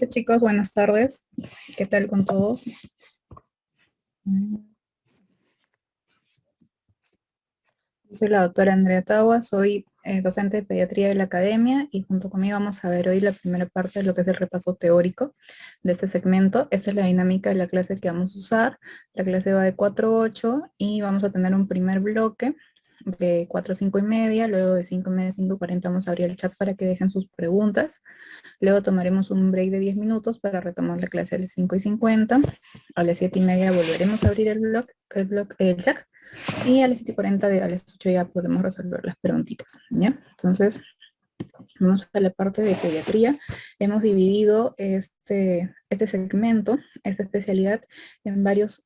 Listo, chicos, buenas tardes. ¿Qué tal con todos? Soy la doctora Andrea Tawa, soy docente de pediatría de la academia y junto conmigo vamos a ver hoy la primera parte de lo que es el repaso teórico de este segmento. Esta es la dinámica de la clase que vamos a usar. La clase va de 4 a 8 y vamos a tener un primer bloque de 4 a 5 y media, luego de 5 y media a 5:40 vamos a abrir el chat para que dejen sus preguntas. Luego tomaremos un break de 10 minutos para retomar la clase a las 5:50. A las 7 y media volveremos a abrir el chat. Y a las 7:40 a las 8 ya podemos resolver las preguntitas, ¿ya? Entonces, vamos a la parte de pediatría. Hemos dividido este segmento, esta especialidad, en varios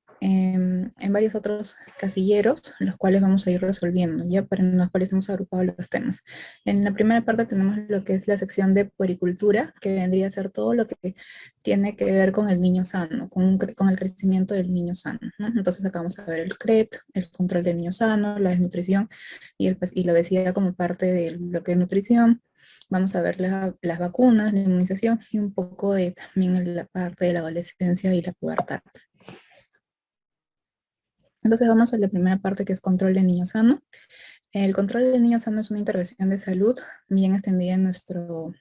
otros casilleros, los cuales vamos a ir resolviendo, ya para los cuales hemos agrupado los temas. En la primera parte tenemos lo que es la sección de puericultura, que vendría a ser todo lo que tiene que ver con el niño sano, con el crecimiento del niño sano, ¿no? Entonces acá vamos a ver el CRET, el control del niño sano, la desnutrición y la obesidad como parte de lo que es nutrición. Vamos a ver las vacunas, la inmunización y un poco de también la parte de la adolescencia y la pubertad. Entonces vamos a la primera parte, que es control del niño sano. El control del niño sano es una intervención de salud bien extendida en nuestro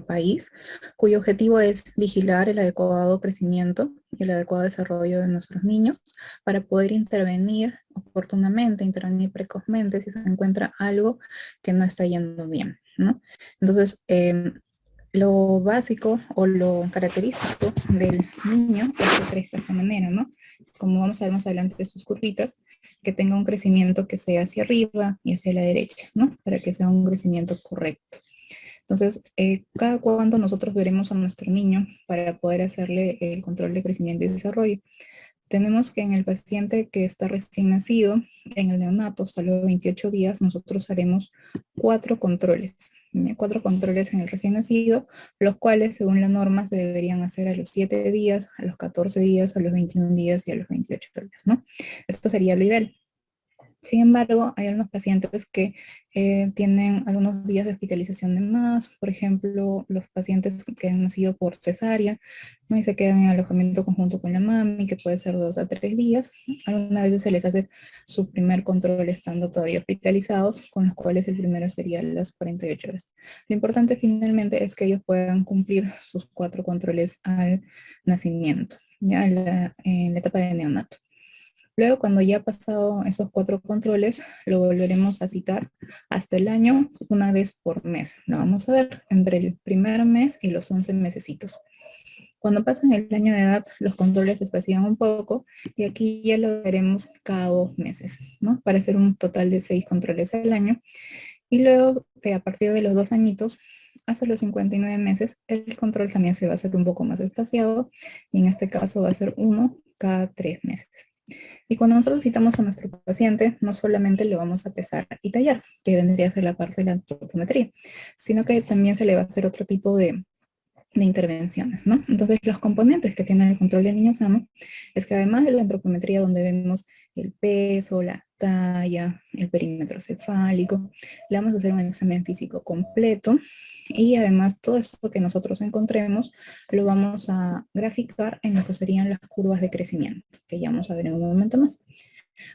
país, cuyo objetivo es vigilar el adecuado crecimiento y el adecuado desarrollo de nuestros niños para poder intervenir oportunamente, intervenir precozmente si se encuentra algo que no está yendo bien, ¿no? Entonces, lo básico o lo característico del niño es que crezca de esta manera, ¿no? Como vamos a ver más adelante de sus curvitas, que tenga un crecimiento que sea hacia arriba y hacia la derecha, ¿no? Para que sea un crecimiento correcto. Entonces, cada cuánto nosotros veremos a nuestro niño para poder hacerle el control de crecimiento y desarrollo. Tenemos que en el paciente que está recién nacido, en el neonato, hasta los 28 días, nosotros haremos 4 controles. 4 controles en el recién nacido, los cuales, según la norma, se deberían hacer a los 7 días, a los 14 días, a los 21 días y a los 28 días, ¿no? Esto sería lo ideal. Sin embargo, hay algunos pacientes que tienen algunos días de hospitalización de más, por ejemplo, los pacientes que han nacido por cesárea, ¿no? Y se quedan en alojamiento conjunto con la mami, que puede ser 2 a 3 días. Algunas veces se les hace su primer control estando todavía hospitalizados, con los cuales el primero sería las 48 horas. Lo importante finalmente es que ellos puedan cumplir sus 4 controles al nacimiento, ya en la etapa de neonato. Luego, cuando ya ha pasado esos 4 controles, lo volveremos a citar hasta el año, una vez por mes. Lo vamos a ver entre el primer mes y los 11 mesecitos. Cuando pasan el año de edad, los controles se espacian un poco y aquí ya lo veremos cada 2 meses, ¿no? Para hacer un total de 6 controles al año. Y luego, a partir de los 2 añitos, hasta los 59 meses, el control también se va a hacer un poco más espaciado y en este caso va a ser uno cada 3 meses. Y cuando nosotros citamos a nuestro paciente, no solamente lo vamos a pesar y tallar, que vendría a ser la parte de la antropometría, sino que también se le va a hacer otro tipo de intervenciones, ¿no? Entonces, los componentes que tiene el control del niño sano es que además de la antropometría, donde vemos el peso, la talla, el perímetro cefálico, le vamos a hacer un examen físico completo y además todo esto que nosotros encontremos lo vamos a graficar en lo que serían las curvas de crecimiento, que ya vamos a ver en un momento más.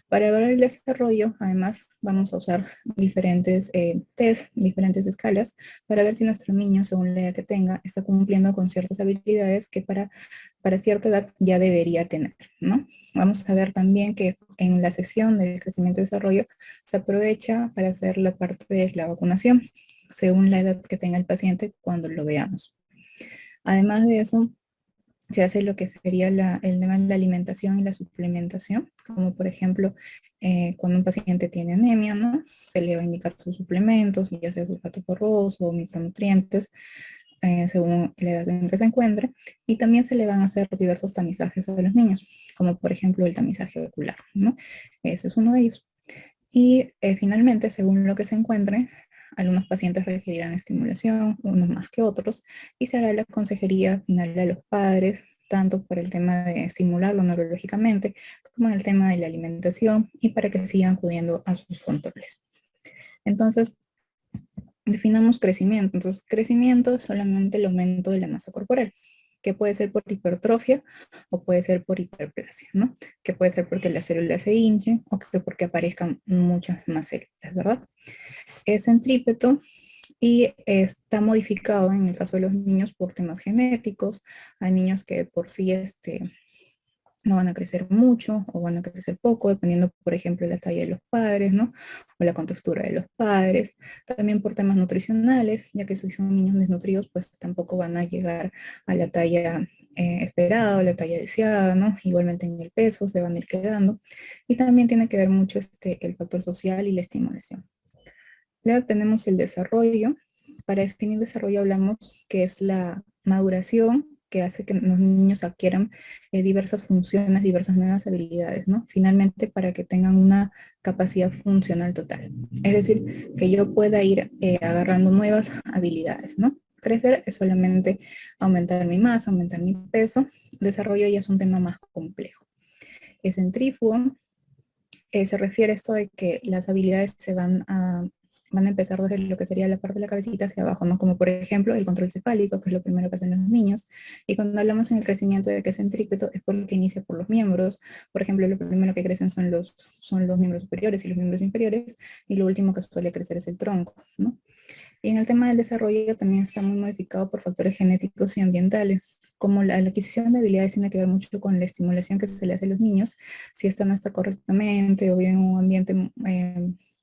Para ver el desarrollo, además, vamos a usar diferentes test, diferentes escalas, para ver si nuestro niño, según la edad que tenga, está cumpliendo con ciertas habilidades que para cierta edad ya debería tener, ¿no? Vamos a ver también que en la sesión del crecimiento y desarrollo se aprovecha para hacer la parte de la vacunación, según la edad que tenga el paciente cuando lo veamos. Además de eso, se hace lo que sería el tema de la alimentación y la suplementación, como por ejemplo, cuando un paciente tiene anemia, ¿no? Se le va a indicar sus suplementos, ya sea sulfato porroso o micronutrientes, según la edad en que se encuentre, y también se le van a hacer diversos tamizajes a los niños, como por ejemplo el tamizaje ocular, ¿no? Ese es uno de ellos. Y finalmente, según lo que se encuentre, algunos pacientes requerirán estimulación, unos más que otros, y se hará la consejería final a los padres, tanto por el tema de estimularlo neurológicamente, como en el tema de la alimentación, y para que sigan acudiendo a sus controles. Entonces, Definamos crecimiento. Entonces, crecimiento es solamente el aumento de la masa corporal, que puede ser por hipertrofia o puede ser por hiperplasia, ¿no? Que puede ser porque las células se hinchen o que porque aparezcan muchas más células, ¿verdad? Es centrípeto y está modificado en el caso de los niños por temas genéticos. Hay niños que por sí no van a crecer mucho o van a crecer poco, dependiendo, por ejemplo, de la talla de los padres, ¿no? O la contextura de los padres. También por temas nutricionales, ya que si son niños desnutridos, pues tampoco van a llegar a la talla esperada o la talla deseada, ¿no? Igualmente en el peso se van a ir quedando. Y también tiene que ver mucho el factor social y la estimulación. Luego tenemos el desarrollo. Para definir desarrollo hablamos que es la maduración que hace que los niños adquieran diversas funciones, diversas nuevas habilidades, ¿no? Finalmente, para que tengan una capacidad funcional total. Es decir, que yo pueda ir agarrando nuevas habilidades, ¿no? Crecer es solamente aumentar mi masa, aumentar mi peso. Desarrollo ya es un tema más complejo. Es centrífugo, se refiere a esto de que las habilidades van a empezar desde lo que sería la parte de la cabecita hacia abajo, ¿no? Como por ejemplo el control cefálico, que es lo primero que hacen los niños. Y cuando hablamos en el crecimiento de que es centrípeto, es porque inicia por los miembros. Por ejemplo, lo primero que crecen son los miembros superiores y los miembros inferiores, y lo último que suele crecer es el tronco, ¿no? Y en el tema del desarrollo también está muy modificado por factores genéticos y ambientales. Como la adquisición de habilidades tiene que ver mucho con la estimulación que se le hace a los niños, si esta no está correctamente o bien en un ambiente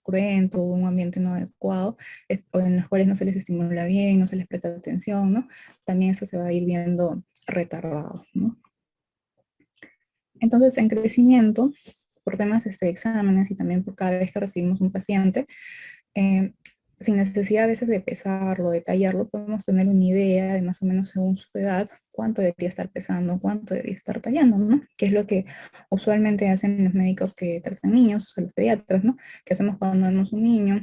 cruento o un ambiente no adecuado, o en los cuales no se les estimula bien, no se les presta atención, ¿no? También eso se va a ir viendo retardado, ¿no? Entonces, en crecimiento, por temas de exámenes y también por cada vez que recibimos un paciente, eh, sin necesidad a veces de pesarlo, detallarlo, podemos tener una idea de más o menos según su edad, cuánto debería estar pesando, cuánto debería estar tallando, ¿no? Que es lo que usualmente hacen los médicos que tratan niños, o los pediatras, ¿no? Que hacemos cuando vemos un niño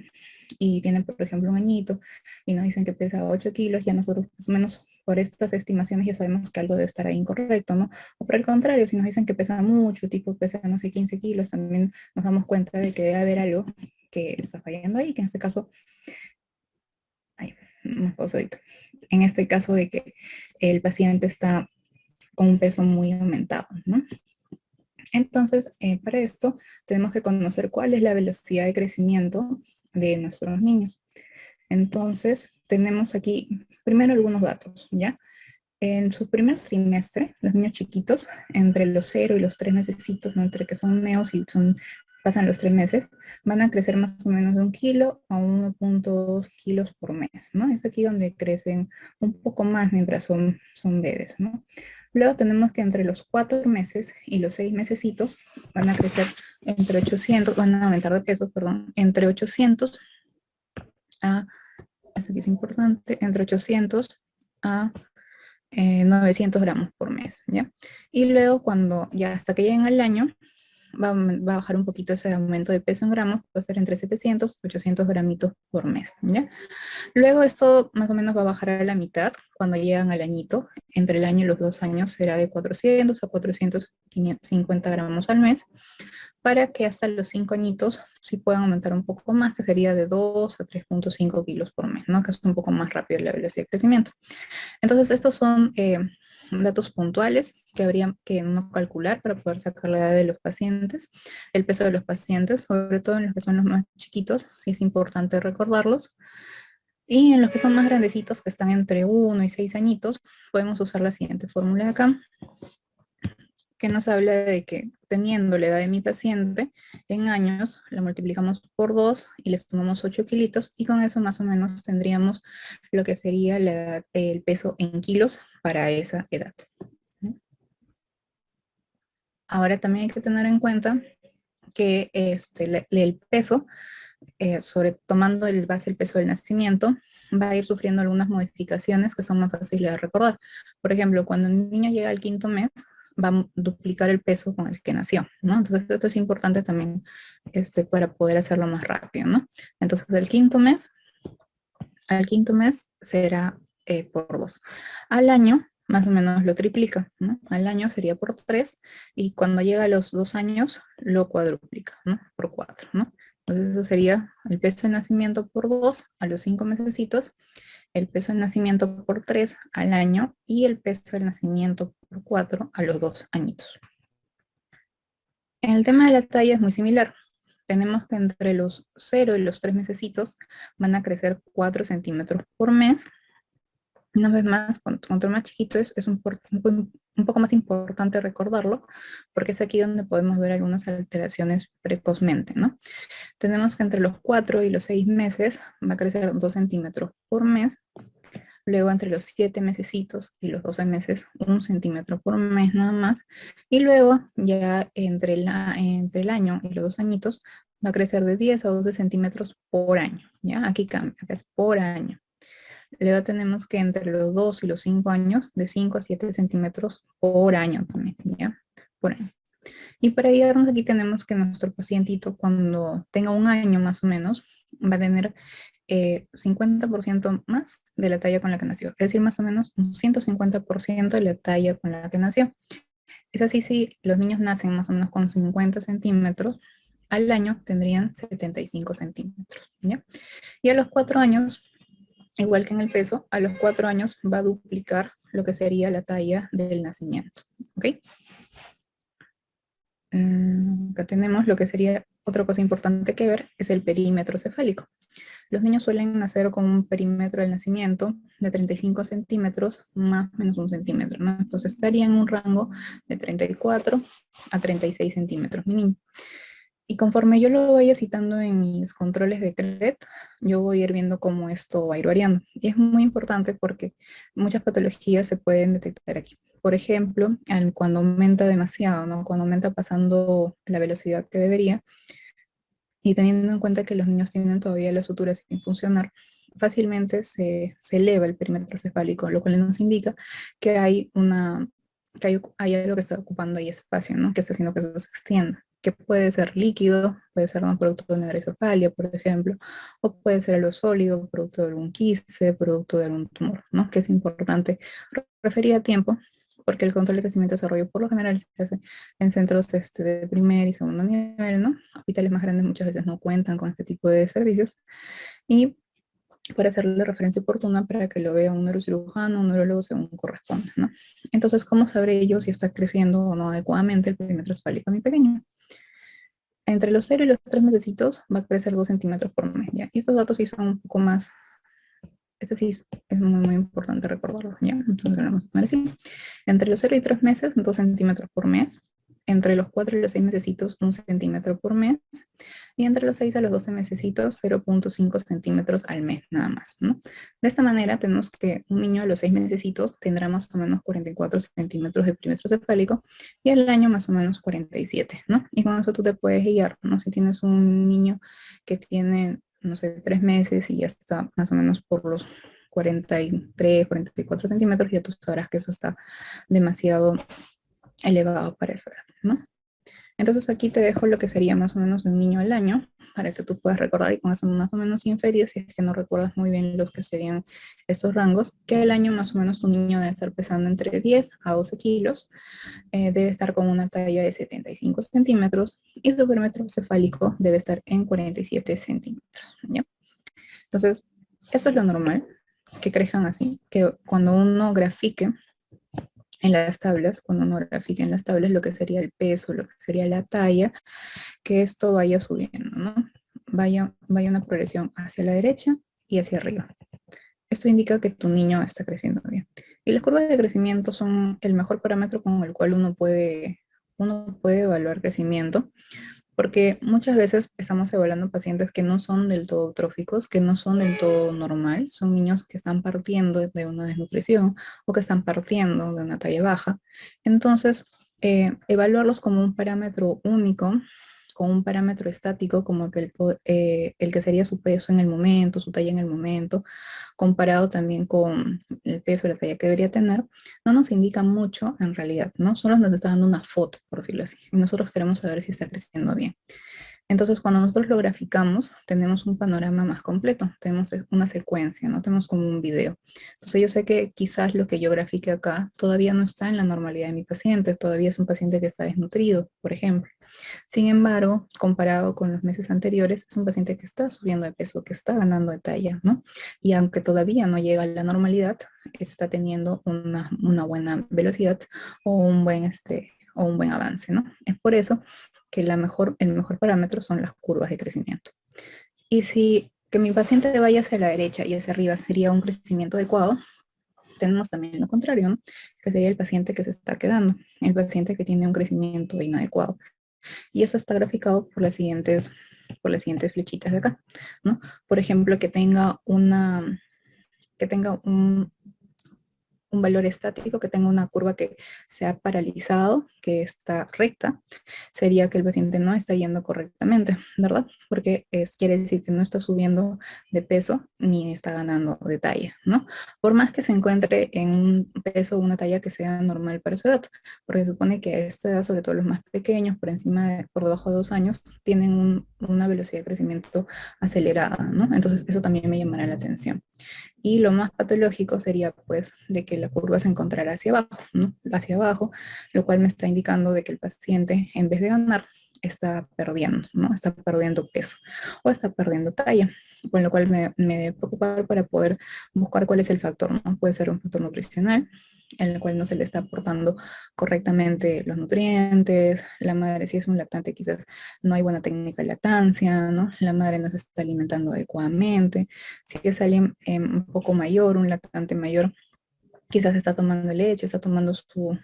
y tiene, por ejemplo, un añito y nos dicen que pesa 8 kilos, ya nosotros más o menos por estas estimaciones ya sabemos que algo debe estar ahí incorrecto, ¿no? O por el contrario, si nos dicen que pesa mucho, tipo pesa, no sé, 15 kilos, también nos damos cuenta de que debe haber algo que está fallando ahí, que en este caso, ay, más pausadito, en este caso de que el paciente está con un peso muy aumentado, ¿no? Entonces, para esto tenemos que conocer cuál es la velocidad de crecimiento de nuestros niños. Entonces, tenemos aquí primero algunos datos, ¿ya? En su primer trimestre, los niños chiquitos, entre los 0 y los 3 mesecitos, ¿no? Entre que son neos y pasan los 3 meses, van a crecer más o menos de 1 kilo a 1,2 kilos por mes, ¿no? Es aquí donde crecen un poco más mientras son bebés, ¿no? Luego tenemos que entre los 4 meses y los 6 mesecitos van a crecer entre 800, van a aumentar de peso, perdón, entre 800 a, eso aquí es importante, entre 800 a 900 gramos por mes, ¿ya? Y luego cuando ya hasta que lleguen al año, va a bajar un poquito ese aumento de peso en gramos, puede ser entre 700 y 800 gramitos por mes, ¿ya? Luego esto más o menos va a bajar a la mitad cuando llegan al añito. Entre el año y los 2 años será de 400 a 450 gramos al mes, para que hasta los 5 añitos sí puedan aumentar un poco más, que sería de 2 a 3,5 kilos por mes, ¿no? Que es un poco más rápido la velocidad de crecimiento. Entonces, estos son datos puntuales que habría que no calcular para poder sacar la edad de los pacientes, el peso de los pacientes, sobre todo en los que son los más chiquitos, sí es importante recordarlos. Y en los que son más grandecitos, que están entre 1 y 6 añitos, podemos usar la siguiente fórmula de acá, que nos habla de que teniendo la edad de mi paciente en años, la multiplicamos por 2 y le sumamos 8 kilitos, y con eso más o menos tendríamos lo que sería el peso en kilos para esa edad. Ahora también hay que tener en cuenta que el peso, tomando el base el peso del nacimiento, va a ir sufriendo algunas modificaciones que son más fáciles de recordar. Por ejemplo, cuando un niño llega al 5.º mes, va a duplicar el peso con el que nació, ¿no? Entonces esto es importante también para poder hacerlo más rápido, ¿no? Entonces al quinto mes será por 2. Al año, más o menos lo triplica, ¿no? Al año sería por 3, y cuando llega a los 2 años, lo cuadruplica, ¿no? Por 4, ¿no? Entonces eso sería el peso del nacimiento por 2 a los 5 mesecitos, el peso del nacimiento por 3 al año y el peso del nacimiento por 4 a los 2 añitos. En el tema de la talla es muy similar. Tenemos que entre los 0 y los 3 mesecitos van a crecer 4 centímetros por mes. Una vez más, cuanto más chiquito es un poco más importante recordarlo, porque es aquí donde podemos ver algunas alteraciones precozmente, ¿no? Tenemos que entre los 4 y los 6 meses va a crecer 2 centímetros por mes. Luego entre los 7 mesecitos y los 12 meses, 1 centímetro por mes nada más. Y luego ya entre el año y los 2 añitos va a crecer de 10 a 12 centímetros por año. ¿Ya? Aquí cambia, acá es por año. Luego tenemos que entre los 2 y los 5 años, de 5 a 7 centímetros por año también, ¿ya? Por año. Y para guiarnos aquí tenemos que nuestro pacientito cuando tenga un año más o menos va a tener 50% más de la talla con la que nació. Es decir, más o menos un 150% de la talla con la que nació. Es así, si los niños nacen más o menos con 50 centímetros, al año tendrían 75 centímetros. ¿Ya? Y a los 4 años, igual que en el peso, a los 4 años va a duplicar lo que sería la talla del nacimiento. ¿Ok? Acá tenemos lo que sería otra cosa importante que ver, es el perímetro cefálico. Los niños suelen nacer con un perímetro del nacimiento de 35 centímetros más o menos 1 centímetro, ¿no? Entonces estaría en un rango de 34 a 36 centímetros mínimo. Y conforme yo lo vaya citando en mis controles de CRET, yo voy a ir viendo cómo esto va a ir variando. Y es muy importante porque muchas patologías se pueden detectar aquí. Por ejemplo, cuando aumenta demasiado, ¿no? Cuando aumenta pasando la velocidad que debería, y teniendo en cuenta que los niños tienen todavía las suturas sin funcionar, fácilmente se eleva el perímetro cefálico, lo cual nos indica que hay hay algo que está ocupando ahí espacio, ¿no? Que está haciendo que eso se extienda, que puede ser líquido, puede ser un producto de una hidrocefalia, por ejemplo, o puede ser algo sólido, producto de algún quiste, producto de algún tumor, ¿no? Que es importante referir a tiempo, porque el control de crecimiento y desarrollo por lo general se hace en centros de primer y segundo nivel, ¿no? Hospitales más grandes muchas veces no cuentan con este tipo de servicios, y para hacerle referencia oportuna para que lo vea un neurocirujano, un neurólogo según corresponda, ¿no? Entonces, ¿cómo sabré yo si está creciendo o no adecuadamente el perímetro cefálico a mi pequeño? Entre los 0 y los 3 mesecitos va a crecer 2 centímetros por mes, ¿ya? Y estos datos sí son un poco más, este sí es muy, muy importante recordarlo, ¿ya? Entonces lo vamos a poner así. Entre los 0 y 3 meses, 2 centímetros por mes. Entre los 4 y los 6 mesecitos, 1 centímetro por mes. Y entre los 6 a los 12 mesecitos, 0.5 centímetros al mes, nada más, ¿no? De esta manera tenemos que un niño a los 6 mesecitos tendrá más o menos 44 centímetros de perímetro cefálico y al año más o menos 47, ¿no? Y con eso tú te puedes guiar, ¿no? Si tienes un niño que tiene, no sé, 3 meses y ya está más o menos por los 43, 44 centímetros, ya tú sabrás que eso está demasiado elevado para esa edad, ¿no? Entonces aquí te dejo lo que sería más o menos un niño al año, para que tú puedas recordar y con eso más o menos inferir, si es que no recuerdas muy bien los que serían estos rangos, que al año más o menos tu niño debe estar pesando entre 10 a 12 kilos, debe estar con una talla de 75 centímetros y su perímetro cefálico debe estar en 47 centímetros, ¿ya? Entonces, eso es lo normal, que crezcan así, que cuando uno grafique en las tablas, cuando uno grafique en las tablas lo que sería el peso, lo que sería la talla, que esto vaya subiendo, ¿no? Vaya una progresión hacia la derecha y hacia arriba. Esto indica que tu niño está creciendo bien. Y las curvas de crecimiento son el mejor parámetro con el cual uno puede evaluar crecimiento, porque muchas veces estamos evaluando pacientes que no son del todo tróficos, que no son del todo normal, son niños que están partiendo de una desnutrición o que están partiendo de una talla baja. Entonces, evaluarlos como un parámetro único, con un parámetro estático, como que el que sería su peso en el momento, su talla en el momento, comparado también con el peso, la talla que debería tener, no nos indica mucho en realidad, ¿no? Solo nos está dando una foto, por decirlo así, y nosotros queremos saber si está creciendo bien. Entonces, cuando nosotros lo graficamos, tenemos un panorama más completo, tenemos una secuencia, ¿no? Tenemos como un video. Entonces, yo sé que quizás lo que yo grafique acá todavía no está en la normalidad de mi paciente, todavía es un paciente que está desnutrido, por ejemplo. Sin embargo, comparado con los meses anteriores, es un paciente que está subiendo de peso, que está ganando de talla, ¿no? Y aunque todavía no llega a la normalidad, está teniendo una buena velocidad o o un buen avance, ¿no? Es por eso que el mejor parámetro son las curvas de crecimiento. Y si que mi paciente vaya hacia la derecha y hacia arriba sería un crecimiento adecuado, tenemos también lo contrario, ¿no? Que sería el paciente que se está quedando, el paciente que tiene un crecimiento inadecuado. Y eso está graficado por las siguientes flechitas de acá, ¿no? Por ejemplo, que tenga un valor estático, que tenga una curva que se ha paralizado, que está recta, sería que el paciente no está yendo correctamente, ¿verdad? Porque quiere decir que no está subiendo de peso ni está ganando de talla, ¿no? Por más que se encuentre en un peso o una talla que sea normal para su edad, porque se supone que a esta edad, sobre todo los más pequeños, por debajo de 2 años, tienen una velocidad de crecimiento acelerada, ¿no? Entonces eso también me llamará la atención. Y lo más patológico sería pues de que la curva se encontrara hacia abajo, ¿no? Hacia abajo, lo cual me está indicando de que el paciente en vez de ganar está perdiendo, ¿no? Está perdiendo peso o está perdiendo talla, con lo cual me debe preocupar para poder buscar cuál es el factor, ¿no? Puede ser un factor nutricional, en el cual no se le está aportando correctamente los nutrientes, la madre si es un lactante quizás no hay buena técnica de lactancia, ¿no? La madre no se está alimentando adecuadamente, si es alguien un poco mayor, un lactante mayor, quizás está tomando leche, está tomando su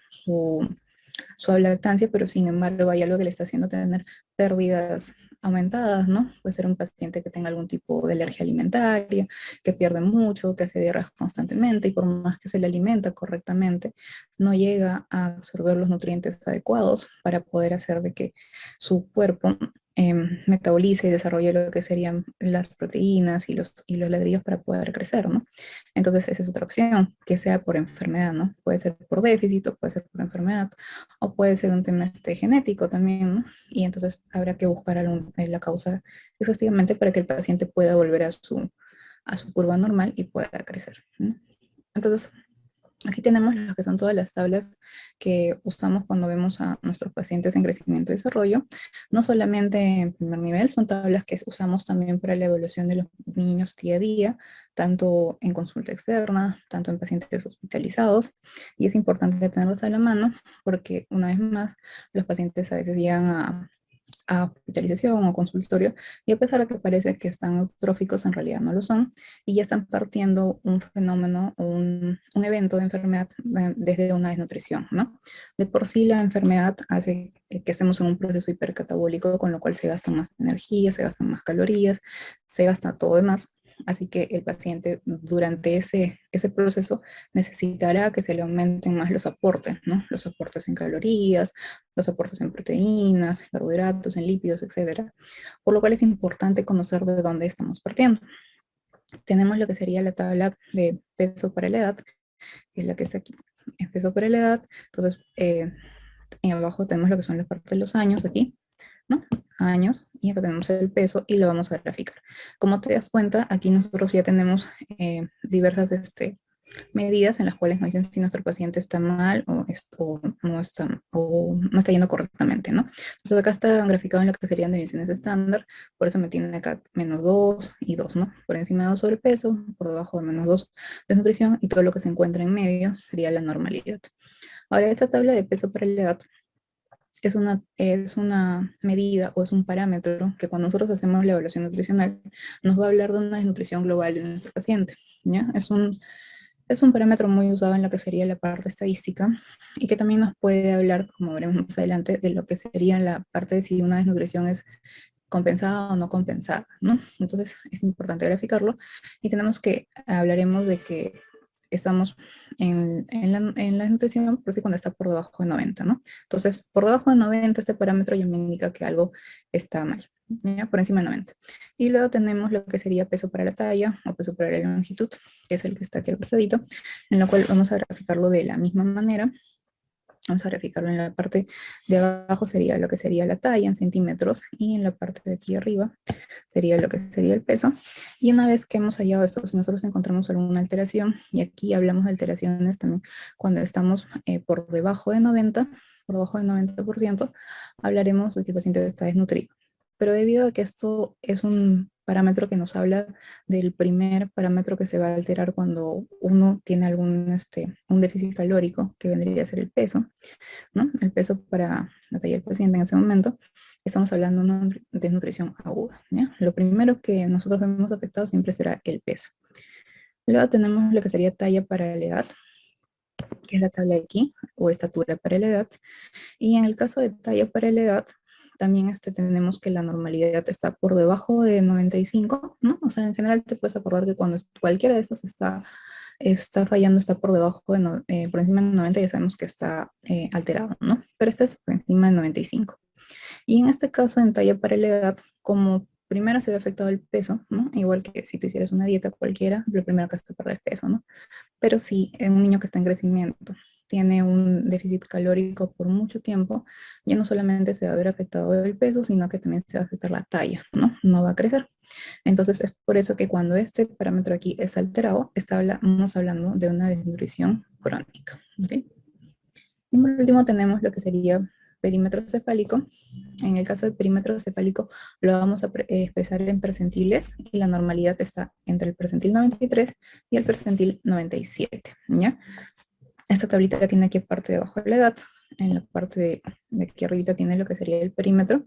lactancia, pero sin embargo hay algo que le está haciendo tener pérdidas aumentadas, ¿no? Puede ser un paciente que tenga algún tipo de alergia alimentaria, que pierde mucho, que hace diarrea constantemente y por más que se le alimenta correctamente, no llega a absorber los nutrientes adecuados para poder hacer de que su cuerpo metabolice y desarrolle lo que serían las proteínas y los ladrillos para poder crecer, ¿no? Entonces esa es otra opción, que sea por enfermedad, ¿no? Puede ser por déficit o puede ser por enfermedad o puede ser un tema genético también, ¿no? Y entonces habrá que buscar la causa exhaustivamente para que el paciente pueda volver a su curva normal y pueda crecer, ¿no? Entonces, aquí tenemos lo que son todas las tablas que usamos cuando vemos a nuestros pacientes en crecimiento y desarrollo. No solamente en primer nivel, son tablas que usamos también para la evaluación de los niños día a día, tanto en consulta externa, tanto en pacientes hospitalizados. Y es importante tenerlos a la mano porque, una vez más, los pacientes a veces llegan a hospitalización o consultorio y a pesar de que parece que están eutróficos, en realidad no lo son y ya están partiendo un fenómeno o un evento de enfermedad desde una desnutrición, ¿no? De por sí la enfermedad hace que estemos en un proceso hipercatabólico, con lo cual se gasta más energía, se gastan más calorías, se gasta todo demás. Así que el paciente durante ese proceso necesitará que se le aumenten más los aportes, ¿no? Los aportes en calorías, los aportes en proteínas, carbohidratos, en lípidos, etcétera. Por lo cual es importante conocer de dónde estamos partiendo. Tenemos lo que sería la tabla de peso para la edad, que es la que está aquí. Es peso para la edad. Entonces, en abajo tenemos lo que son las partes de los años aquí, ¿no? Años, y acá tenemos el peso y lo vamos a graficar. Como te das cuenta, aquí nosotros ya tenemos diversas medidas en las cuales nos dicen si nuestro paciente está mal o no está yendo correctamente, ¿no? Entonces acá está graficado en lo que serían dimensiones estándar, por eso me tiene acá -2 y 2, ¿no? Por encima de 2 sobrepeso, por debajo de -2 desnutrición y todo lo que se encuentra en medio sería la normalidad. Ahora, esta tabla de peso para la edad es una medida o es un parámetro que cuando nosotros hacemos la evaluación nutricional nos va a hablar de una desnutrición global de nuestro paciente, ¿ya? Es un parámetro muy usado en lo que sería la parte estadística y que también nos puede hablar, como veremos más adelante, de lo que sería la parte de si una desnutrición es compensada o no compensada, ¿no? Entonces es importante graficarlo y hablaremos de que estamos en la nutrición, por si cuando está por debajo de 90, ¿no? Entonces, por debajo de 90, este parámetro ya me indica que algo está mal, ¿ya? Por encima de 90. Y luego tenemos lo que sería peso para la talla o peso para la longitud, que es el que está aquí al costadito, en lo cual vamos a graficarlo de la misma manera Vamos a graficarlo. En la parte de abajo sería lo que sería la talla en centímetros y en la parte de aquí arriba sería lo que sería el peso. Y una vez que hemos hallado esto, si nosotros encontramos alguna alteración, y aquí hablamos de alteraciones también cuando estamos por debajo de 90, por debajo del 90%, hablaremos de que el paciente está desnutrido. Pero debido a que esto es un parámetro que nos habla del primer parámetro que se va a alterar cuando uno tiene algún un déficit calórico, que vendría a ser el peso, ¿no? El peso para la talla del paciente en ese momento, estamos hablando de una desnutrición aguda, ¿ya? Lo primero que nosotros vemos afectado siempre será el peso. Luego tenemos lo que sería talla para la edad, que es la tabla de aquí, o estatura para la edad. Y en el caso de talla para la edad, también tenemos que la normalidad está por debajo de 95, ¿no? O sea, en general te puedes acordar que cuando cualquiera de estas está fallando, está por debajo de, por encima de 90, ya sabemos que está alterado, ¿no? Pero este es por encima de 95. Y en este caso, en talla para la edad, como primero se ve afectado el peso, ¿no? Igual que si tú hicieras una dieta cualquiera, lo primero que hace es perder peso, ¿no? Pero si en un niño que está en crecimiento tiene un déficit calórico por mucho tiempo, ya no solamente se va a ver afectado el peso, sino que también se va a afectar la talla, ¿no? No va a crecer. Entonces es por eso que cuando este parámetro aquí es alterado, estamos hablando de una desnutrición crónica, ¿ok? Y por último tenemos lo que sería perímetro cefálico. En el caso del perímetro cefálico lo vamos a expresar en percentiles y la normalidad está entre el percentil 93 y el percentil 97, ¿ya? Esta tablita tiene aquí parte de abajo de la edad, en la parte de aquí arriba tiene lo que sería el perímetro.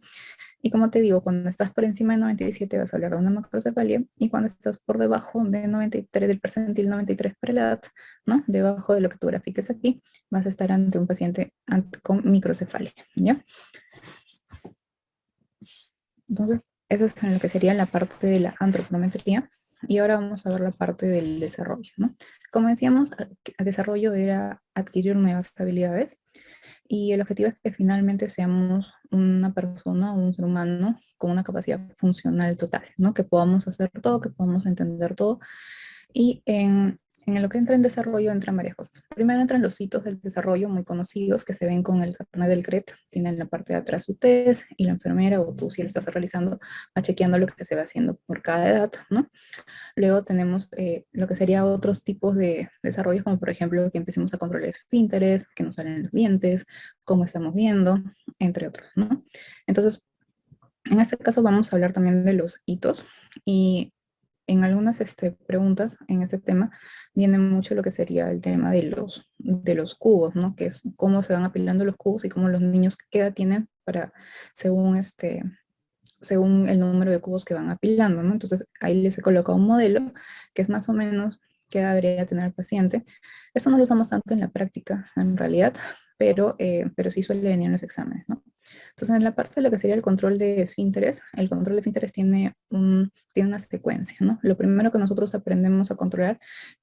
Y como te digo, cuando estás por encima de 97 vas a hablar de una macrocefalia, y cuando estás por debajo de 93, del percentil 93 para la edad, ¿no? Debajo de lo que tú grafiques aquí, vas a estar ante un paciente con microcefalia, ¿ya? Entonces, eso es en lo que sería la parte de la antropometría. Y ahora vamos a ver la parte del desarrollo, ¿no? Como decíamos, el desarrollo era adquirir nuevas habilidades, y el objetivo es que finalmente seamos una persona, un ser humano con una capacidad funcional total, ¿no? Que podamos hacer todo, que podamos entender todo. Y en lo que entra en desarrollo entran varias cosas. Primero entran los hitos del desarrollo muy conocidos que se ven con el carnet del CRET. Tienen la parte de atrás su test y la enfermera o tú si lo estás realizando va chequeando lo que se va haciendo por cada edad, ¿no? Luego tenemos lo que sería otros tipos de desarrollos, como por ejemplo que empecemos a controlar esfínteres, que nos salen los dientes, cómo estamos viendo, entre otros, ¿no? Entonces, en este caso vamos a hablar también de los hitos, y en algunas preguntas en este tema viene mucho lo que sería el tema de los cubos, ¿no? Que es cómo se van apilando los cubos y cómo los niños qué edad tienen para, según según el número de cubos que van apilando, ¿no? Entonces ahí les he colocado un modelo que es más o menos qué edad debería tener el paciente. Esto no lo usamos tanto en la práctica, en realidad, pero sí suele venir en los exámenes, ¿no? Entonces, en la parte de lo que sería el control de esfínteres, el control de esfínteres tiene una secuencia, ¿no? Lo primero que nosotros aprendemos a controlar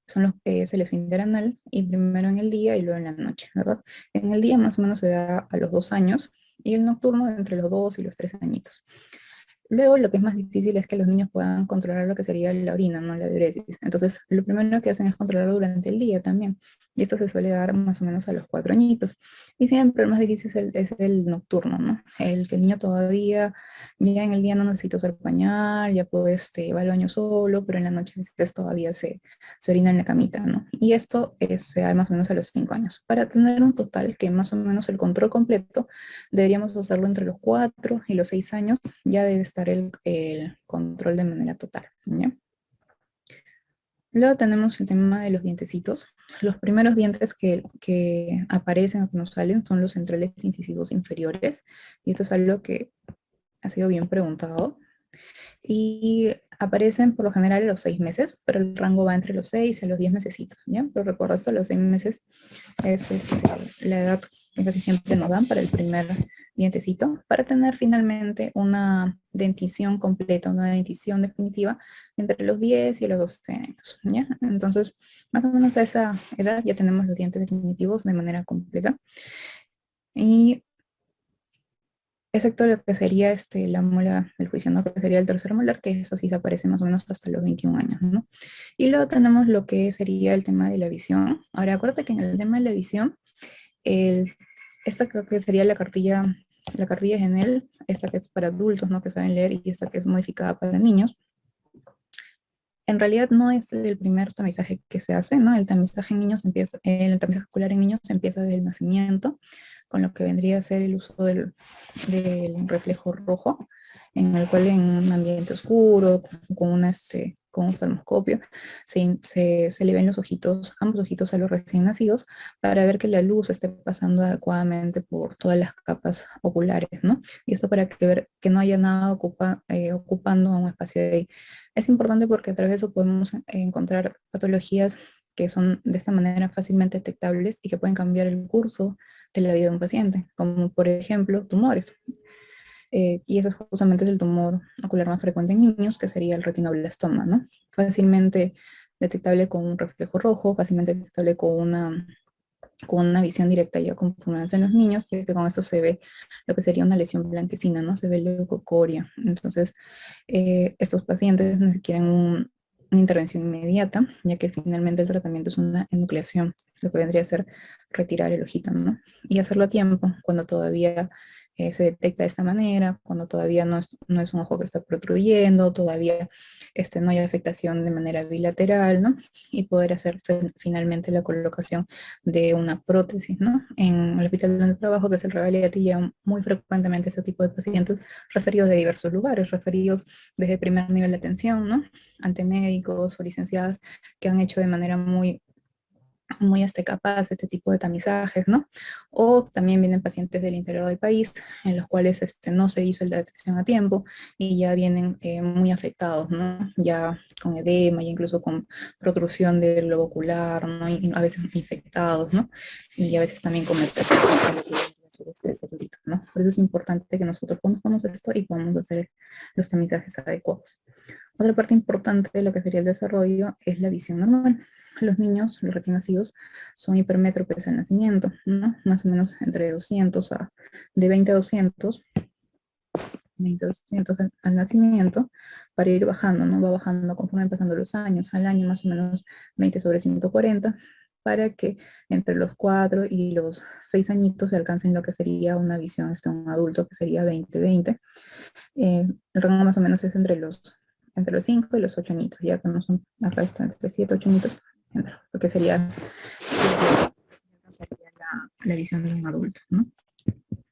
son los que es el esfínter anal, y primero en el día y luego en la noche, ¿verdad? En el día más o menos se da a los 2 años, y el nocturno entre los 2 y los 3 añitos. Luego, lo que es más difícil es que los niños puedan controlar lo que sería la orina, no la diuresis. Entonces, lo primero que hacen es controlarlo durante el día también. Y esto se suele dar más o menos a los 4 añitos. Y siempre el más difícil es el nocturno, ¿no? El que el niño todavía, ya en el día no necesita usar pañal, ya puede, va al baño solo, pero en la noche todavía se orina en la camita, ¿no? Y esto se da más o menos a los 5 años. Para tener un total que más o menos el control completo, deberíamos hacerlo entre los 4 y los 6 años, ya debe estar el control de manera total, ¿ya? Luego tenemos el tema de los dientecitos. Los primeros dientes que aparecen o que nos salen son los centrales incisivos inferiores, y esto es algo que ha sido bien preguntado. Y aparecen por lo general a los 6 meses, pero el rango va entre los 6 y los 10 mesecitos, ¿ya? Pero recuerda, hasta los 6 meses es la edad que casi siempre nos dan para el primer dientecito, para tener finalmente una dentición completa, una dentición definitiva entre los 10 y los 12 años, ¿ya? Entonces, más o menos a esa edad ya tenemos los dientes definitivos de manera completa. Y excepto lo que sería la muela del juicio, ¿no? Que sería el tercer molar, que eso sí se aparece más o menos hasta los 21 años, ¿no? Y luego tenemos lo que sería el tema de la visión. Ahora, acuérdate que en el tema de la visión, el esta creo que sería la cartilla Genel, esta que es para adultos, ¿no? Que saben leer, y esta que es modificada para niños. En realidad no es el primer tamizaje que se hace, ¿no? El tamizaje en niños empieza, el tamizaje ocular en niños empieza desde el nacimiento, con lo que vendría a ser el uso del reflejo rojo, en el cual en un ambiente oscuro, con un oftalmoscopio, se le ven los ojitos, ambos ojitos a los recién nacidos, para ver que la luz esté pasando adecuadamente por todas las capas oculares, ¿no? Y esto para ver que no haya nada ocupando un espacio de ahí. Es importante porque a través de eso podemos encontrar patologías que son de esta manera fácilmente detectables y que pueden cambiar el curso de la vida de un paciente, como por ejemplo tumores. Y eso justamente es el tumor ocular más frecuente en niños, que sería el retinoblastoma, ¿no? Fácilmente detectable con un reflejo rojo, fácilmente detectable con una visión directa ya con en los niños, ya que con esto se ve lo que sería una lesión blanquecina, ¿no? Se ve leucocoria. Entonces, estos pacientes quieren una intervención inmediata, ya que finalmente el tratamiento es una enucleación, lo que vendría a ser retirar el ojito, ¿no? Y hacerlo a tiempo, cuando todavía se detecta de esta manera, cuando todavía no es un ojo que está protruyendo, todavía no hay afectación de manera bilateral, ¿no? Y poder hacer finalmente la colocación de una prótesis, ¿no? En el hospital donde trabajo, que es el Regal y Gatilla, muy frecuentemente ese tipo de pacientes referidos de diversos lugares, referidos desde el primer nivel de atención, ¿no? Ante médicos o licenciadas que han hecho de manera muy capaz este tipo de tamizajes, ¿no? O también vienen pacientes del interior del país en los cuales no se hizo la detección a tiempo y ya vienen muy afectados, ¿no? Ya con edema y incluso con protrusión del globo ocular, ¿no? Y a veces infectados, ¿no? Y a veces también con metastasis, ¿no? Por eso es importante que nosotros conozcamos esto y podamos hacer los tamizajes adecuados. Otra parte importante de lo que sería el desarrollo es la visión normal. Los niños, los recién nacidos, son hipermétropes al nacimiento, ¿no? Más o menos entre 200 de 20 a 200, 20 a 200 al nacimiento, para ir bajando, ¿no? Va bajando conforme van pasando los años, al año más o menos 20 sobre 140, para que entre los 4 y los 6 añitos se alcancen lo que sería una visión de un adulto, que sería 20-20. El rango más o menos es entre los 5 y los 8 añitos, ya que no son la resta entre 7 y 8 añitos, lo que sería la visión de un adulto, ¿no?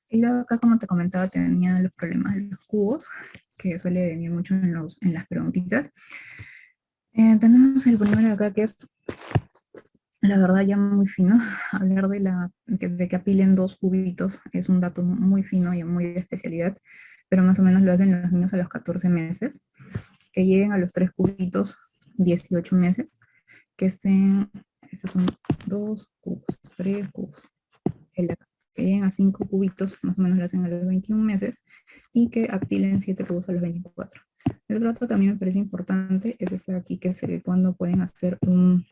Y luego acá, como te comentaba, tenía los problemas de los cubos, que suele venir mucho en las preguntitas. Tenemos el primero acá, que es la verdad ya muy fino. Hablar de que apilen 2 cubitos es un dato muy fino y muy de especialidad, pero más o menos lo hacen los niños a los 14 meses, que lleguen a los 3 cubitos 18 meses, que estos son 2 cubos, 3 cubos, que lleguen a 5 cubitos, más o menos lo hacen a los 21 meses, y que apilen 7 cubos a los 24. El otro dato que a mí me parece importante es este de aquí, que es cuando pueden hacer un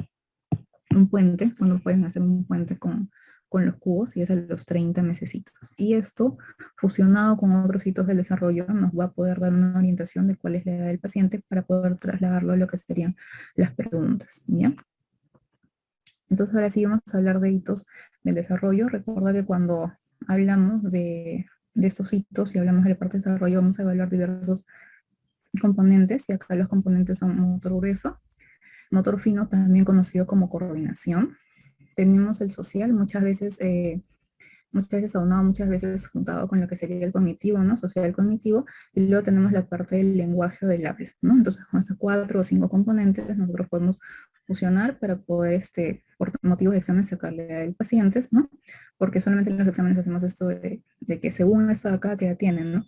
puente, cuando pueden hacer un puente con los cubos, y es a los 30 mesecitos. Y esto, fusionado con otros hitos del desarrollo, nos va a poder dar una orientación de cuál es la edad del paciente para poder trasladarlo a lo que serían las preguntas, ¿ya? Entonces ahora sí vamos a hablar de hitos del desarrollo. Recuerda que cuando hablamos de estos hitos y hablamos de la parte de desarrollo, vamos a evaluar diversos componentes, y acá los componentes son motor grueso, motor fino, también conocido como coordinación. Tenemos el social, muchas veces aunado, muchas veces juntado con lo que sería el cognitivo, ¿no? Social cognitivo, y luego tenemos la parte del lenguaje o del habla, ¿no? Entonces, con estos 4 o 5 componentes, nosotros podemos fusionar para poder, por motivos de examen, sacarle al paciente, ¿no? Porque solamente en los exámenes hacemos esto de que según esto de acá que ya tienen, ¿no?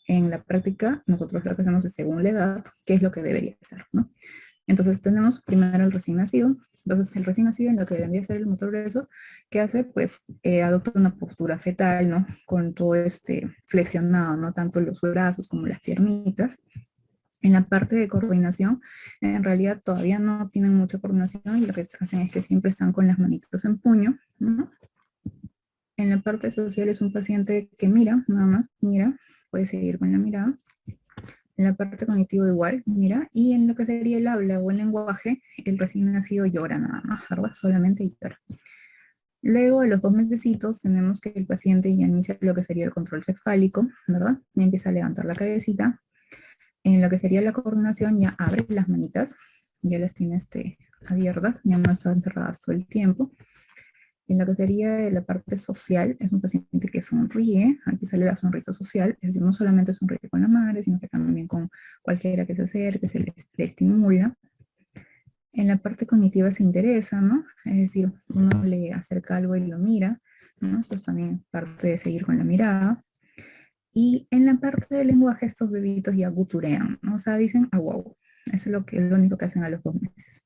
En la práctica, nosotros lo que hacemos es según la edad, qué es lo que debería ser, ¿no? Entonces tenemos primero el recién nacido. Entonces el recién nacido, en lo que debería ser el motor grueso, ¿qué hace? Pues adopta una postura fetal, ¿no? Con todo flexionado, ¿no? Tanto los brazos como las piernitas. En la parte de coordinación, en realidad todavía no tienen mucha coordinación, y lo que hacen es que siempre están con las manitos en puño, ¿no? En la parte social es un paciente que mira, nada más, mira, puede seguir con la mirada. En la parte cognitiva igual, mira, y en lo que sería el habla o el lenguaje, el recién nacido llora nada más, ¿verdad? Solamente llora. Luego, a los 2 mesecitos, tenemos que el paciente ya inicia lo que sería el control cefálico, ¿verdad? Ya empieza a levantar la cabecita. En lo que sería la coordinación, ya abre las manitas, ya las tiene abiertas, ya no están cerradas todo el tiempo. En lo que sería la parte social, es un paciente que sonríe, aquí sale la sonrisa social, es decir, no solamente sonríe con la madre, sino que también con cualquiera que se acerque, le estimula. En la parte cognitiva se interesa, ¿no? Es decir, uno le acerca algo y lo mira, ¿no? Eso es también parte de seguir con la mirada. Y en la parte del lenguaje, estos bebitos ya guturean, ¿no? O sea, dicen ah, wow. Eso es lo único que hacen a los 2 meses.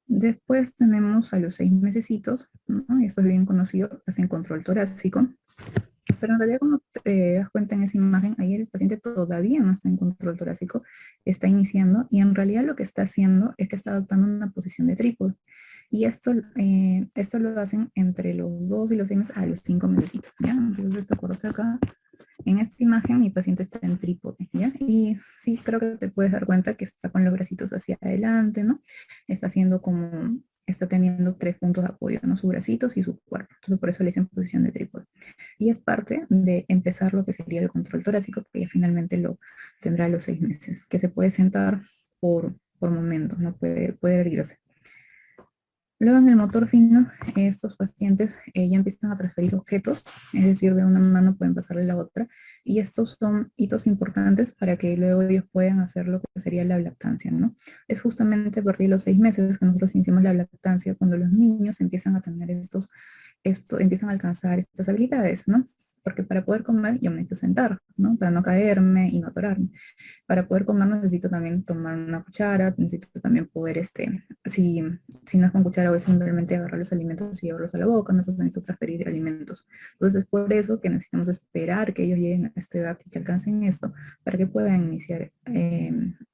Después tenemos a los 6 mesecitos, ¿no? Y esto es bien conocido, hacen control torácico. Pero en realidad, como te das cuenta en esa imagen, ahí el paciente todavía no está en control torácico, está iniciando, y en realidad lo que está haciendo es que está adoptando una posición de trípode. Y esto lo hacen entre los 2 y los 6 meses a los 5 mesecitos, ¿ya? Entonces, esto coloca acá. En esta imagen mi paciente está en trípode, ¿ya? Y sí, creo que te puedes dar cuenta que está con los bracitos hacia adelante, ¿no? Está haciendo como, está teniendo 3 puntos de apoyo, ¿no? Sus bracitos y su cuerpo. Entonces por eso le dicen posición de trípode. Y es parte de empezar lo que sería el control torácico, que ya finalmente lo tendrá a los 6 meses, que se puede sentar por momentos, ¿no? Puede erguirse. Luego en el motor fino, estos pacientes ya empiezan a transferir objetos, es decir, de una mano pueden pasarle a la otra, y estos son hitos importantes para que luego ellos puedan hacer lo que sería la lactancia, ¿no? Es justamente a partir de los 6 meses que nosotros iniciamos la lactancia, cuando los niños empiezan a tener empiezan a alcanzar estas habilidades, ¿no? Porque para poder comer yo me necesito sentar, ¿no? Para no caerme y no atorarme. Para poder comer necesito también tomar una cuchara, necesito también poder, si no es con cuchara, voy simplemente agarrar los alimentos y llevarlos a la boca, entonces necesito transferir alimentos. Entonces es por eso que necesitamos esperar que ellos lleguen a esta edad y que alcancen esto, para que puedan iniciar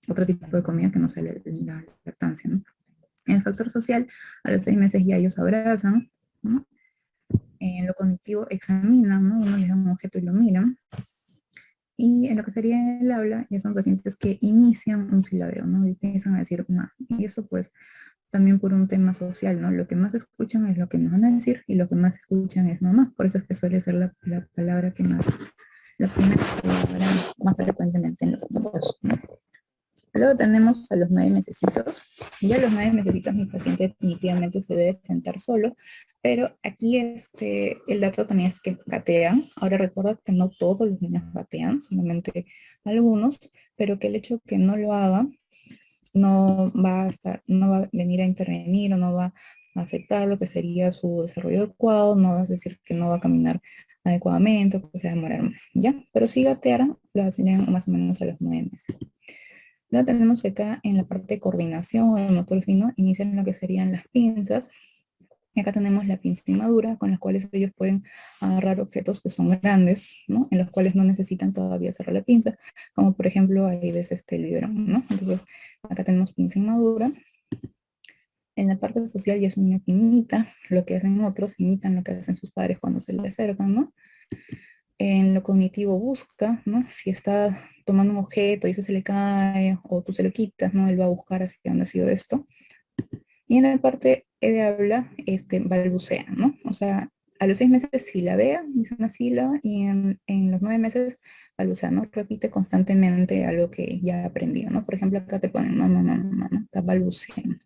otro tipo de comida que no sea la lactancia, ¿no? En el factor social, a los 6 meses ya ellos abrazan, ¿no? En lo cognitivo examinan, ¿no? Uno les da un objeto y lo miran. Y en lo que sería el habla, ya son pacientes que inician un silabeo, ¿no? Y empiezan a decir ma. Y eso pues también por un tema social, ¿no? Lo que más escuchan es lo que nos van a decir y lo que más escuchan es mamá. Por eso es que suele ser la palabra que más, la primera palabra más frecuentemente en los dos, ¿no? Luego tenemos a los 9 mesecitos. Ya a los 9 mesecitos mi paciente definitivamente se debe sentar solo, pero aquí el dato también es que gatean. Ahora recuerda que no todos los niños gatean, solamente algunos, pero que el hecho que no lo haga no va a venir a intervenir o no va a afectar lo que sería su desarrollo adecuado, no va a decir que no va a caminar adecuadamente o que se va a demorar más, ¿ya? Pero si gatearan, lo hacen más o menos a los 9 meses. Luego tenemos que acá en la parte de coordinación o el motor fino, inician lo que serían las pinzas. Y acá tenemos la pinza inmadura, con las cuales ellos pueden agarrar objetos que son grandes, ¿no? En los cuales no necesitan todavía cerrar la pinza, como por ejemplo ahí ves el biberón, ¿no? Entonces acá tenemos pinza inmadura. En la parte social ya es una imita lo que hacen otros, imitan lo que hacen sus padres cuando se le acercan, ¿no? En lo cognitivo busca, ¿no? Si está tomando un objeto y eso se le cae o tú se lo quitas, ¿no? Él va a buscar hacia dónde ha sido esto. Y en la parte de habla, balbucea, ¿no? O sea, a los 6 meses silabea, dice una sílaba, y en los 9 meses balbucea, ¿no? Repite constantemente algo que ya ha aprendido, ¿no? Por ejemplo, acá te ponen, no, no, no, no, no, está balbuceando.